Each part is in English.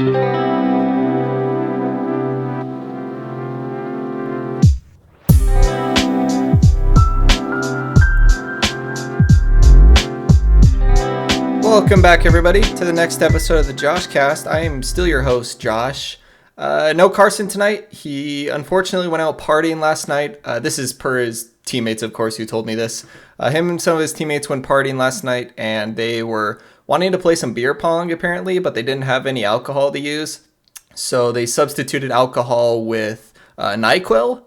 Welcome back, everybody, to the next episode of the JoshCast. I am still your host, Josh. No Carson tonight. He unfortunately went out partying last night. This is per his teammates, of course, who told me this. Him and some of his teammates went partying last night, and they were wanting to play some beer pong, apparently, but they didn't have any alcohol to use. So they substituted alcohol with NyQuil,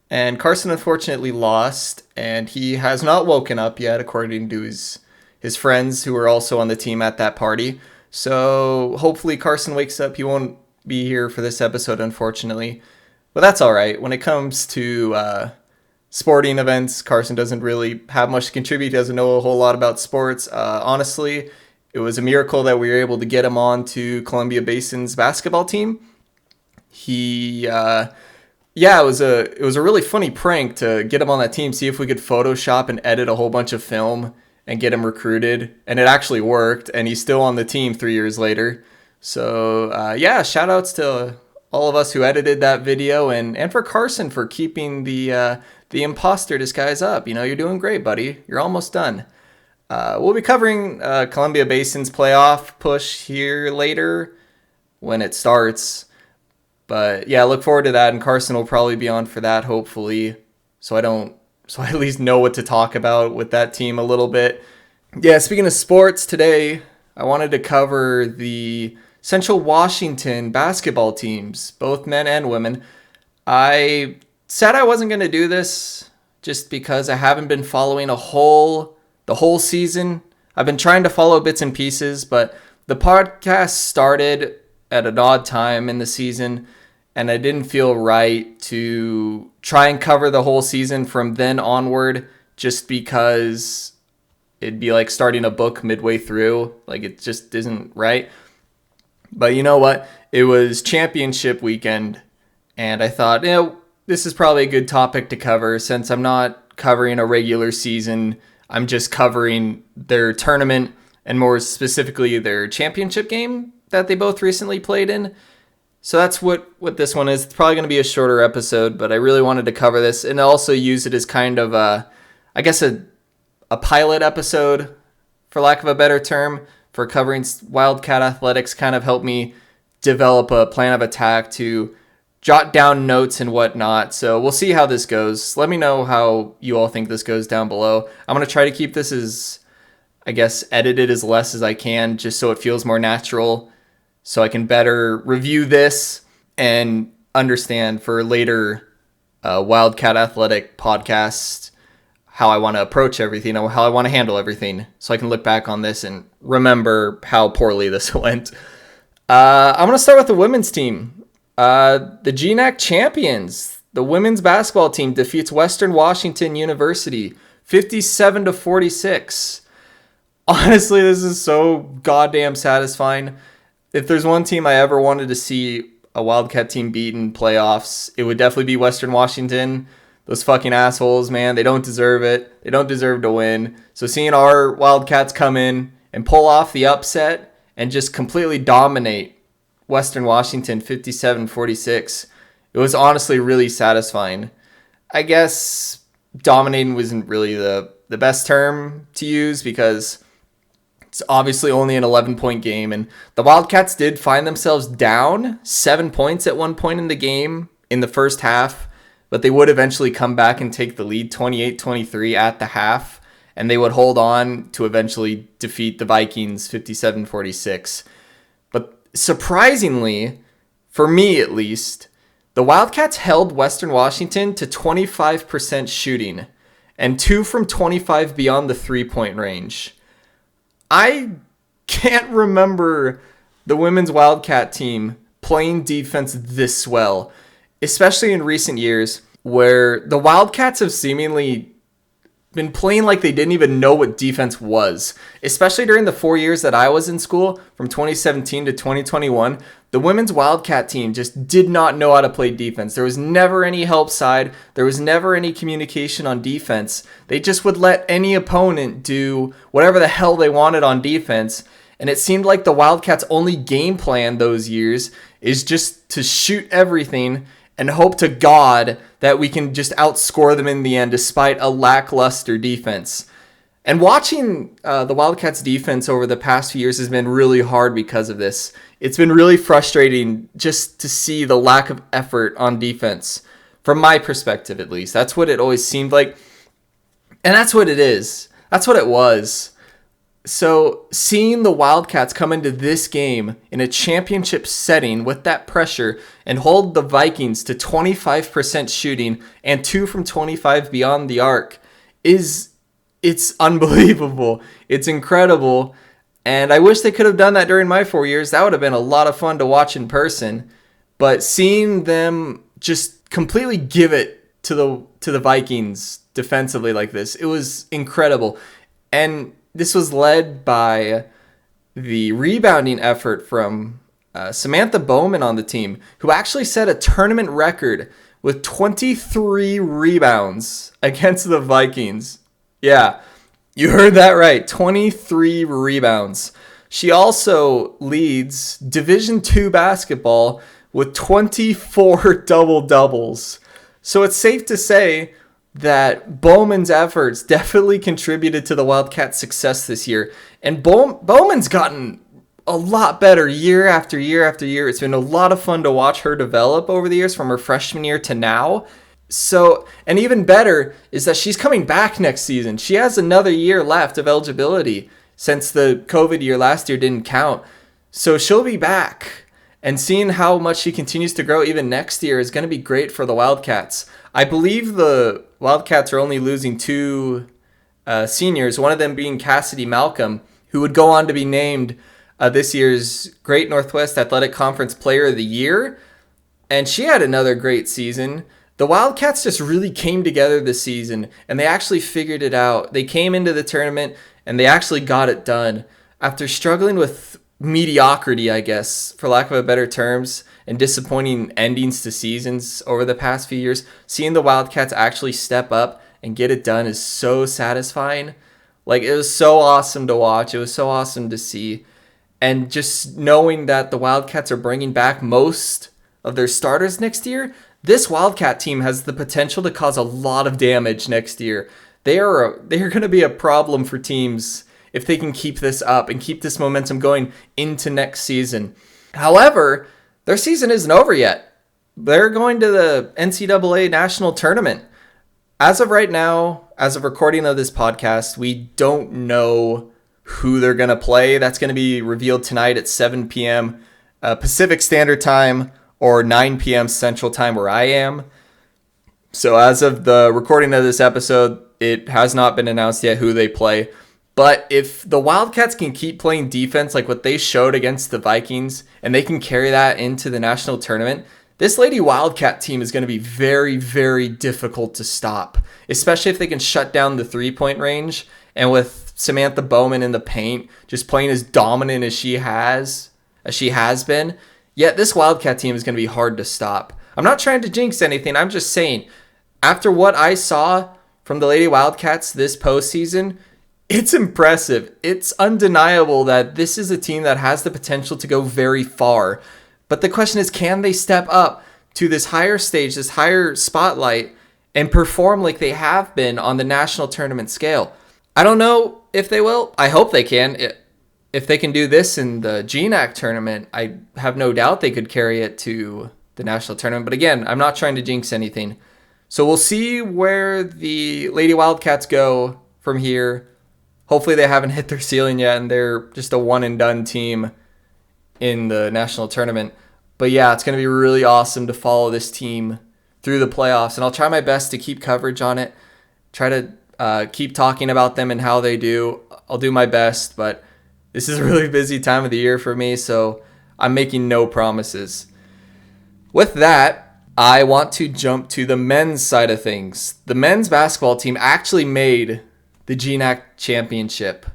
and Carson unfortunately lost, and he has not woken up yet, according to his friends who were also on the team at that party. So hopefully Carson wakes up. He won't be here for this episode, unfortunately. But that's all right. When it comes to sporting events, Carson doesn't really have much to contribute. He doesn't know a whole lot about sports. Honestly, it was a miracle that we were able to get him on to Columbia Basin's basketball team. It was a really funny prank to get him on that team, see if we could Photoshop and edit a whole bunch of film and get him recruited, and it actually worked, and he's still on the team 3 years later. So shout outs to all of us who edited that video, and for Carson for keeping the imposter disguise up. You know, you're doing great, buddy. You're almost done. We'll be covering Columbia Basin's playoff push here later when it starts. But yeah, look forward to that, and Carson will probably be on for that, hopefully, so I at least know what to talk about with that team a little bit. Yeah, speaking of sports, today I wanted to cover the Central Washington basketball teams, both men and women. I said I wasn't going to do this just because I haven't been following the whole season. I've been trying to follow bits and pieces, but the podcast started at an odd time in the season, and I didn't feel right to try and cover the whole season from then onward, just because it'd be like starting a book midway through. Like, it just isn't right. But you know what? It was championship weekend, and I thought, this is probably a good topic to cover since I'm not covering a regular season. I'm just covering their tournament, and more specifically their championship game that they both recently played in. So that's what this one is. It's probably going to be a shorter episode, but I really wanted to cover this and also use it as kind of a pilot episode, for lack of a better term, for covering Wildcat athletics. Kind of helped me develop a plan of attack to jot down notes and whatnot. So we'll see how this goes. Let me know how you all think this goes down below. I'm going to try to keep this as, edited as less as I can, just so it feels more natural, so I can better review this and understand for later Wildcat Athletic podcast how I want to approach everything, how I want to handle everything, so I can look back on this and remember how poorly this went. I'm going to start with the women's team. The GNAC champions, the women's basketball team, defeats Western Washington University 57-46. Honestly, this is so goddamn satisfying. If there's one team I ever wanted to see a Wildcat team beat in playoffs, it would definitely be Western Washington. Those fucking assholes, man, they don't deserve it. They don't deserve to win. So seeing our Wildcats come in and pull off the upset and just completely dominate Western Washington 57-46, it was honestly really satisfying. I guess dominating wasn't really the best term to use because it's obviously only an 11-point game, and the Wildcats did find themselves down 7 points at one point in the game in the first half, but they would eventually come back and take the lead 28-23 at the half, and they would hold on to eventually defeat the Vikings 57-46. But surprisingly, for me at least, the Wildcats held Western Washington to 25% shooting and 2 from 25 beyond the 3-point range. I can't remember the women's Wildcat team playing defense this well, especially in recent years, where the Wildcats have seemingly been playing like they didn't even know what defense was. Especially during the 4 years that I was in school, from 2017 to 2021, the women's Wildcat team just did not know how to play defense. There was never any help side. There was never any communication on defense. They just would let any opponent do whatever the hell they wanted on defense. And it seemed like the Wildcats' only game plan those years is just to shoot everything and hope to God that we can just outscore them in the end despite a lackluster defense. And watching the Wildcats defense over the past few years has been really hard because of this. It's been really frustrating just to see the lack of effort on defense, from my perspective at least. That's what it always seemed like. And that's what it is. That's what it was. So seeing the Wildcats come into this game in a championship setting with that pressure and hold the Vikings to 25% shooting and 2 from 25 beyond the arc it's unbelievable. It's incredible. And I wish they could have done that during my 4 years. That would have been a lot of fun to watch in person. But seeing them just completely give it to the Vikings defensively like this, it was incredible. And this was led by the rebounding effort from Samantha Bowman on the team, who actually set a tournament record with 23 rebounds against the Vikings. Yeah, you heard that right. 23 rebounds. She also leads Division II basketball with 24 double-doubles. So it's safe to say that Bowman's efforts definitely contributed to the Wildcats' success this year. And Bowman's gotten a lot better year after year after year. It's been a lot of fun to watch her develop over the years from her freshman year to now. So, and even better is that she's coming back next season. She has another year left of eligibility since the COVID year last year didn't count. So she'll be back. And seeing how much she continues to grow even next year is going to be great for the Wildcats. I believe the Wildcats are only losing 2 seniors, one of them being Cassidy Malcolm, who would go on to be named this year's Great Northwest Athletic Conference Player of the Year. And she had another great season. The Wildcats just really came together this season, and they actually figured it out. They came into the tournament, and they actually got it done. After struggling with mediocrity, I guess, for lack of a better terms, and disappointing endings to seasons over the past few years, seeing the Wildcats actually step up and get it done is so satisfying. Like, it was so awesome to watch. It was so awesome to see. And just knowing that the Wildcats are bringing back most of their starters next year, this Wildcat team has the potential to cause a lot of damage next year. They are going to be a problem for teams if they can keep this up and keep this momentum going into next season. However, their season isn't over yet. They're going to the NCAA National Tournament. As of right now, as of recording of this podcast, we don't know who they're going to play. That's going to be revealed tonight at 7 p.m. Pacific Standard Time, or 9 p.m. Central Time where I am. So as of the recording of this episode, it has not been announced yet who they play. But if the Wildcats can keep playing defense like what they showed against the Vikings, and they can carry that into the national tournament, this Lady Wildcat team is going to be very, very difficult to stop, especially if they can shut down the three-point range. And with Samantha Bowman in the paint, just playing as dominant as she has been, yet this Wildcat team is going to be hard to stop. I'm not trying to jinx anything. I'm just saying, after what I saw from the Lady Wildcats this postseason, it's impressive. It's undeniable that this is a team that has the potential to go very far. But the question is, can they step up to this higher stage, this higher spotlight, and perform like they have been on the national tournament scale? I don't know if they will. I hope they can. If they can do this in the GNAC tournament, I have no doubt they could carry it to the national tournament. But again, I'm not trying to jinx anything. So we'll see where the Lady Wildcats go from here. Hopefully they haven't hit their ceiling yet and they're just a one-and-done team in the national tournament. But yeah, it's going to be really awesome to follow this team through the playoffs. And I'll try my best to keep coverage on it. Try to keep talking about them and how they do. I'll do my best, but this is a really busy time of the year for me, so I'm making no promises. With that, I want to jump to the men's side of things. The men's basketball team actually made the GNAC Championship.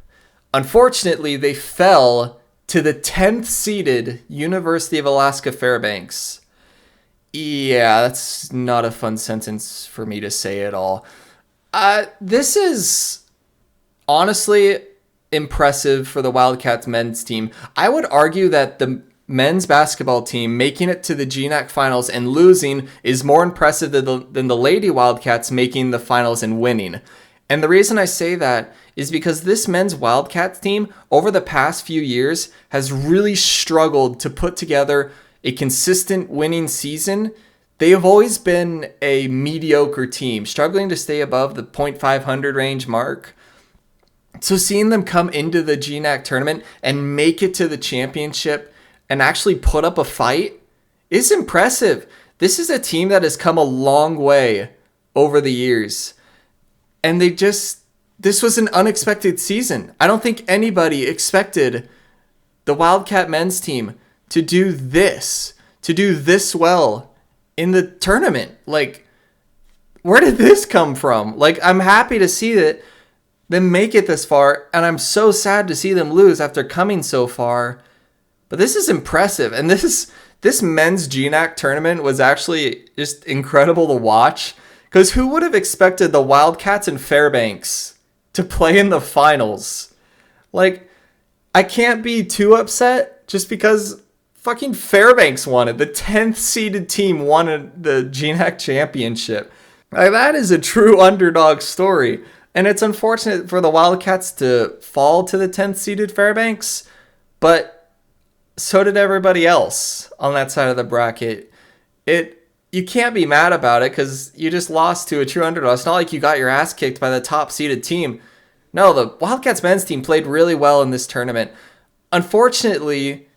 Unfortunately, they fell to the 10th seeded University of Alaska Fairbanks. Yeah, that's not a fun sentence for me to say at all. This is honestly impressive for the Wildcats men's team. I would argue that the men's basketball team making it to the GNAC finals and losing is more impressive than the Lady Wildcats making the finals and winning. And the reason I say that is because this men's Wildcats team over the past few years has really struggled to put together a consistent winning season. They have always been a mediocre team, struggling to stay above the .500 range mark. So seeing them come into the GNAC tournament and make it to the championship and actually put up a fight is impressive. This is a team that has come a long way over the years. And this was an unexpected season. I don't think anybody expected the Wildcat men's team to do this well in the tournament. Like, where did this come from? Like, I'm happy to see them make it this far, and I'm so sad to see them lose after coming so far. But this is impressive, and this men's GNAC tournament was actually just incredible to watch, because who would have expected the Wildcats and Fairbanks to play in the finals? Like, I can't be too upset just because fucking Fairbanks won it. The 10th seeded team won the GNAC championship. Like, that is a true underdog story. And it's unfortunate for the Wildcats to fall to the 10th seeded Fairbanks, but so did everybody else on that side of the bracket. You can't be mad about it because you just lost to a true underdog. It's not like you got your ass kicked by the top seeded team. No, the Wildcats men's team played really well in this tournament. Unfortunately,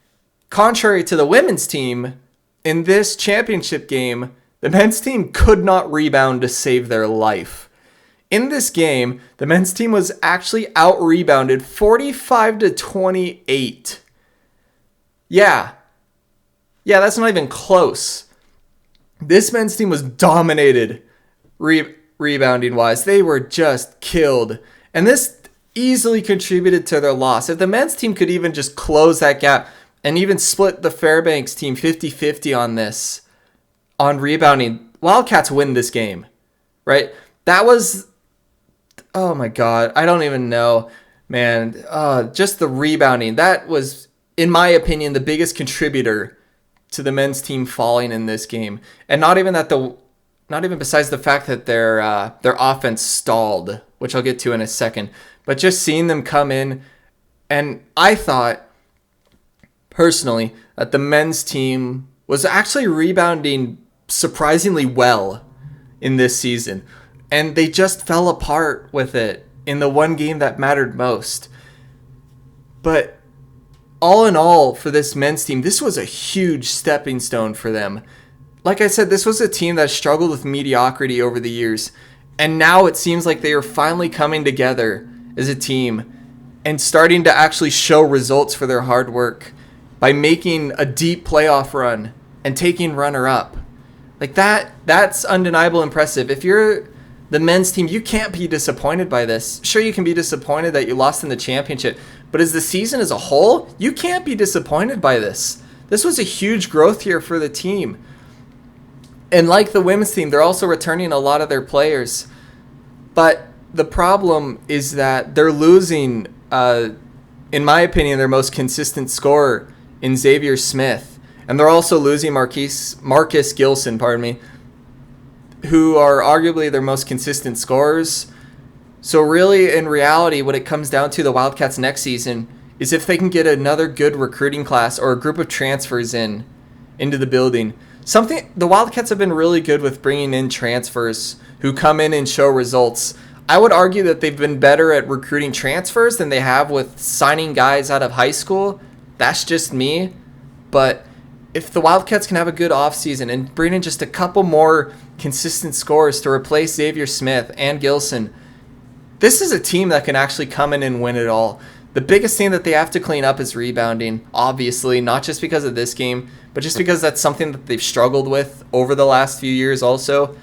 contrary to the women's team, in this championship game, the men's team could not rebound to save their life. In this game, the men's team was actually out-rebounded 45-28. Yeah, that's not even close. This men's team was dominated rebounding-wise. They were just killed. And this easily contributed to their loss. If the men's team could even just close that gap and even split the Fairbanks team 50-50 on rebounding, Wildcats win this game, right? That was... Oh my God, I don't even know, man. Just the rebounding. That was, in my opinion, the biggest contributor to the men's team falling in this game. And not even besides the fact that their offense stalled, which I'll get to in a second, but just seeing them come in. And I thought, personally, that the men's team was actually rebounding surprisingly well in this season. And they just fell apart with it in the one game that mattered most. But all in all, for this men's team, this was a huge stepping stone for them. Like I said, this was a team that struggled with mediocrity over the years. And now it seems like they are finally coming together as a team and starting to actually show results for their hard work by making a deep playoff run and taking runner-up. Like that's undeniable impressive. If you're the men's team, you can't be disappointed by this. Sure, you can be disappointed that you lost in the championship, but as the season as a whole, you can't be disappointed by this. This was a huge growth year for the team. And like the women's team, they're also returning a lot of their players. But the problem is that they're losing, in my opinion, their most consistent scorer in Xavier Smith. And they're also losing Marcus Gilson, who are arguably their most consistent scorers. So really, in reality, what it comes down to the Wildcats next season is if they can get another good recruiting class or a group of transfers into the building. The Wildcats have been really good with bringing in transfers who come in and show results. I would argue that they've been better at recruiting transfers than they have with signing guys out of high school. That's just me. But if the Wildcats can have a good offseason and bring in just a couple more consistent scorers to replace Xavier Smith and Gilson, this is a team that can actually come in and win it all. The biggest thing that they have to clean up is rebounding, obviously, not just because of this game, but just because that's something that they've struggled with over the last few years also.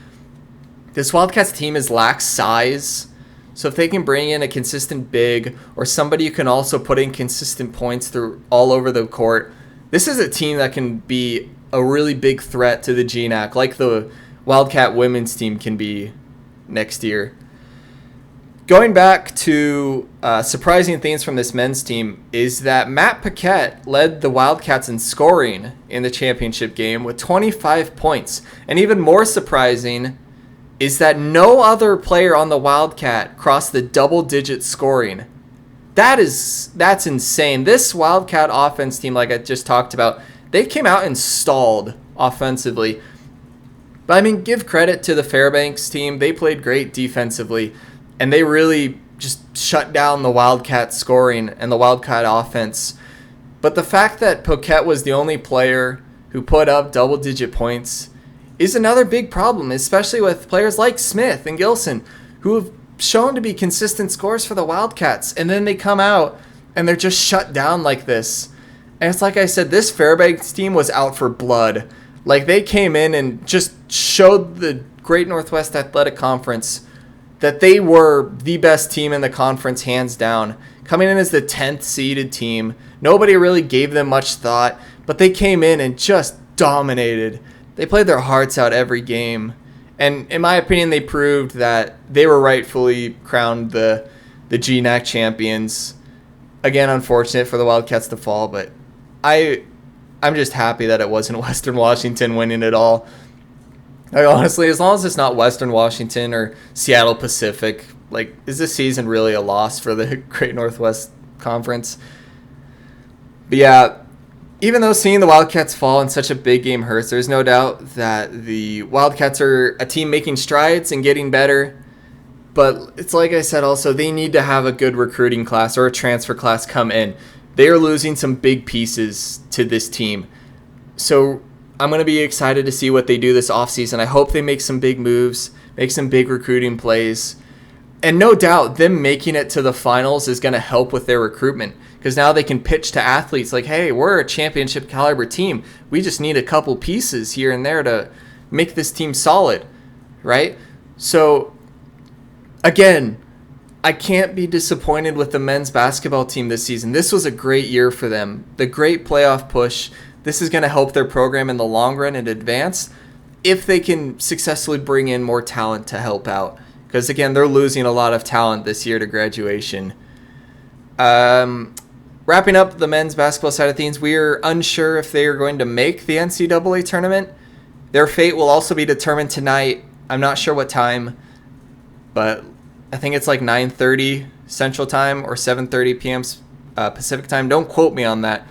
This Wildcats team lacks size, so if they can bring in a consistent big or somebody who can also put in consistent points through all over the court, this is a team that can be a really big threat to the GNAC, like the Wildcat women's team can be next year. Going back to surprising things from this men's team is that Matt Paquette led the Wildcats in scoring in the championship game with 25 points. And even more surprising is that no other player on the Wildcat crossed the double-digit scoring. That's insane. This Wildcat offense team, like I just talked about, they came out and stalled offensively. But I mean, give credit to the Fairbanks team. They played great defensively, and they really just shut down the Wildcat scoring and the Wildcat offense. But the fact that Paquette was the only player who put up double-digit points is another big problem, especially with players like Smith and Gilson, who have shown to be consistent scorers for the Wildcats. And then they come out and they're just shut down like this. And it's like I said, this Fairbanks team was out for blood. Like, they came in and just showed the Great Northwest Athletic Conference that they were the best team in the conference, hands down. Coming in as the 10th seeded team, nobody really gave them much thought, but they came in and just dominated. They played their hearts out every game. And in my opinion, they proved that they were rightfully crowned the GNAC champions. Again, unfortunate for the Wildcats to fall, but I'm just happy that it wasn't Western Washington winning it all. Like, honestly, as long as it's not Western Washington or Seattle Pacific, like, is this season really a loss for the Great Northwest Conference? But yeah, even though seeing the Wildcats fall in such a big game hurts, there's no doubt that the Wildcats are a team making strides and getting better. But it's like I said also, they need to have a good recruiting class or a transfer class come in. They are losing some big pieces to this team. So I'm going to be excited to see what they do this offseason. I hope they make some big moves, make some big recruiting plays. And no doubt, them making it to the finals is going to help with their recruitment, because now they can pitch to athletes like, hey, we're a championship caliber team. We just need a couple pieces here and there to make this team solid, right? So, again, I can't be disappointed with the men's basketball team this season. This was a great year for them. The great playoff push. This is going to help their program in the long run and advance if they can successfully bring in more talent to help out. Because, again, they're losing a lot of talent this year to graduation. Wrapping up the men's basketball side of things, we are unsure if they are going to make the NCAA tournament. Their fate will also be determined tonight. I'm not sure what time, but I think it's like 9:30 Central Time or 7:30 p.m. Pacific Time. Don't quote me on that.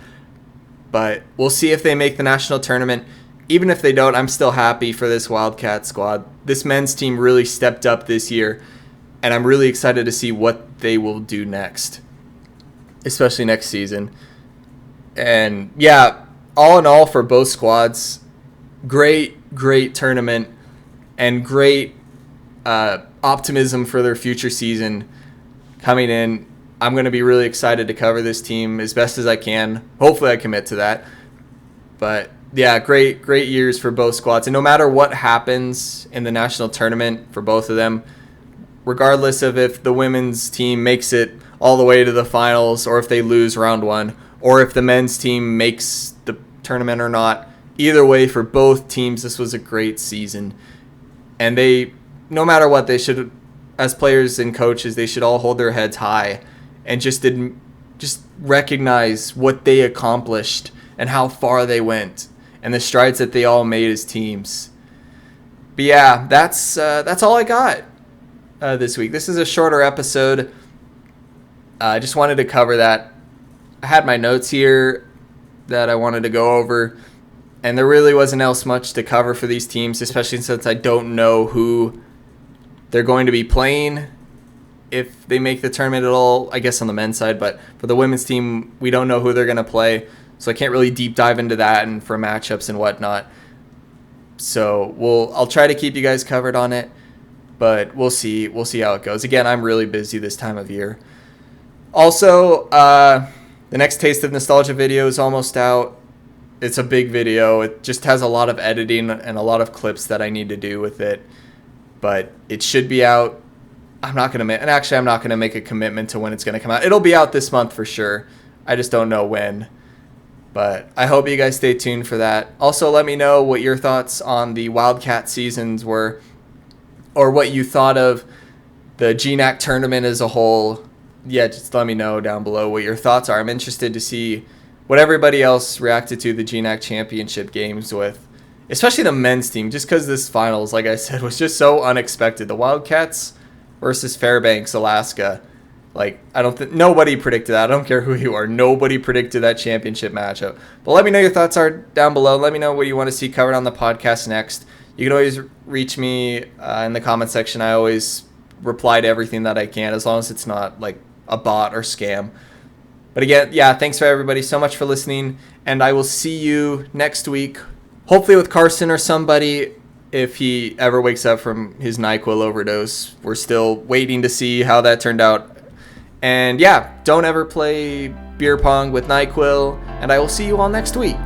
But we'll see if they make the national tournament. Even if they don't, I'm still happy for this Wildcat squad. This men's team really stepped up this year, and I'm really excited to see what they will do next, especially next season. And yeah, all in all for both squads, great tournament and great optimism for their future season coming in. I'm going to be really excited to cover this team as best as I can. Hopefully I commit to that. But yeah, great years for both squads. And no matter what happens in the national tournament for both of them, regardless of if the women's team makes it all the way to the finals or if they lose round one, or if the men's team makes the tournament or not, either way, for both teams, this was a great season. And they, no matter what, they should, as players and coaches, they should all hold their heads high and just recognize what they accomplished and how far they went and the strides that they all made as teams. But yeah, that's all I got this week. This is a shorter episode. I just wanted to cover that. I had my notes here that I wanted to go over, and there really wasn't else much to cover for these teams, especially since I don't know who they're going to be playing if they make the tournament at all, I guess on the men's side. But for the women's team, we don't know who they're going to play, so I can't really deep dive into that and for matchups and whatnot. So I'll try to keep you guys covered on it, but we'll see how it goes. Again, I'm really busy this time of year. Also, the next Taste of Nostalgia video is almost out. It's a big video. It just has a lot of editing and a lot of clips that I need to do with it, but it should be out. I'm not going to make a commitment to when it's going to come out. It'll be out this month for sure. I just don't know when. But I hope you guys stay tuned for that. Also, let me know what your thoughts on the Wildcat seasons were, or what you thought of the GNAC tournament as a whole. Yeah, just let me know down below what your thoughts are. I'm interested to see what everybody else reacted to the GNAC Championship games with, especially the men's team, just because this finals, like I said, was just so unexpected. The Wildcats versus Fairbanks, Alaska. Like, I don't think nobody predicted that. I don't care who you are. Nobody predicted that championship matchup. But let me know your thoughts are down below. Let me know what you want to see covered on the podcast next. You can always reach me in the comment section. I always reply to everything that I can, as long as it's not like a bot or scam. But again, yeah, thanks for everybody so much for listening, and I will see you next week, hopefully with Carson or somebody, if he ever wakes up from his NyQuil overdose. We're still waiting to see how that turned out. And yeah, don't ever play beer pong with NyQuil, and I will see you all next week.